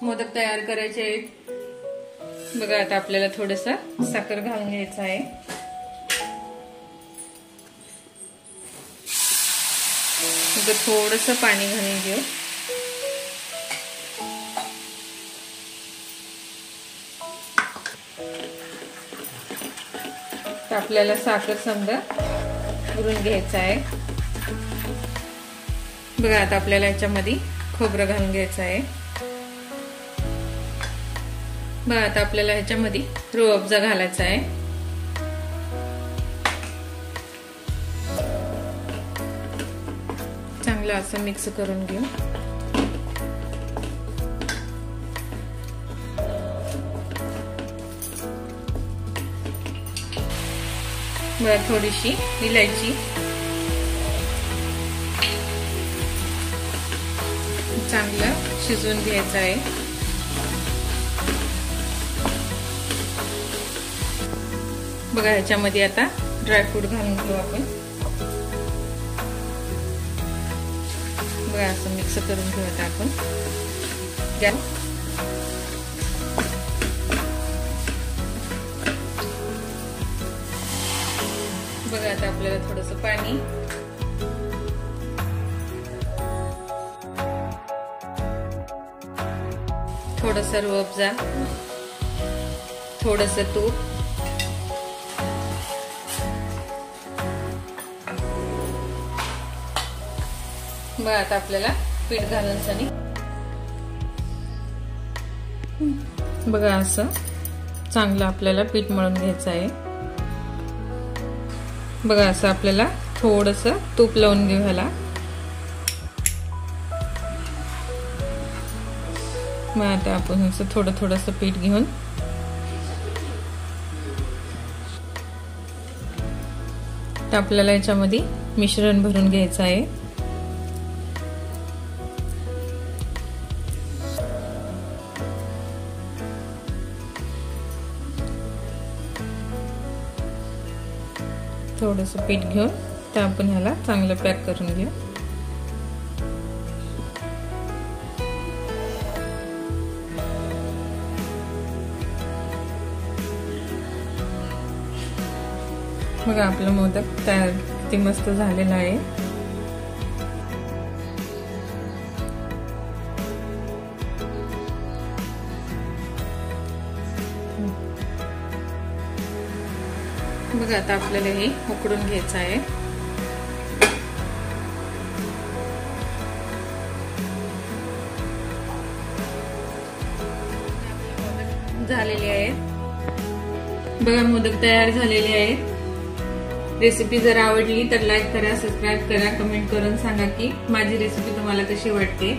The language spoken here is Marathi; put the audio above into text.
मोदक तयार करायचे आहेत. बघा आता आपल्याला थोडंसं साखर घालून घ्यायचं आहे. थोडंसं पाणी घालून घेऊ. तर आपल्याला साखर समजा घालून घ्यायचं आहे. बघा आता आपल्याला याच्यामध्ये खोबरं घालून घ्यायचं आहे. बघा आता आपल्याला ह्याच्यामध्ये रूह अफजा घालायचा आहे. चांगलं असं मिक्स करून घेऊ. बघा थोडीशी इलायची, चांगलं शिजवून घ्यायचं आहे. बघा ह्याच्यामध्ये आता ड्रायफ्रूट घालून घेऊ आपण. बघा असं मिक्स करून घेऊ आता आपण. बघा आता आपल्याला थोडंसं पाणी, थोडंसं रूह अफजा, थोडंसं तूप, बघा आता आपल्याला पीठ घालून सनी. बघा असं चांगलं आपल्याला पीठ मळून घ्यायचं आहे. बघा असं आपल्याला थोडंसं तूप लावून घेऊ ह्याला. मग आता आपण असं थोडं थोडंसं पीठ घेऊन तर आपल्याला याच्यामध्ये मिश्रण भरून घ्यायचं आहे. थोडंसं पीठ घेऊन तर आपण ह्याला चांगलं पॅक करून घेऊ. बघा आपलं मोदक तयार किती मस्त झालेला आहे. बघा आता आपल्याला हे उकडून घ्यायचं आहे. झालेले आहेत. बघा मोदक तयार झालेले आहेत. रेसिपी जर आवडली तर लाईक करा, सबस्क्राईब करा, कमेंट करून सांगा की माझी रेसिपी तुम्हाला कशी वाटते.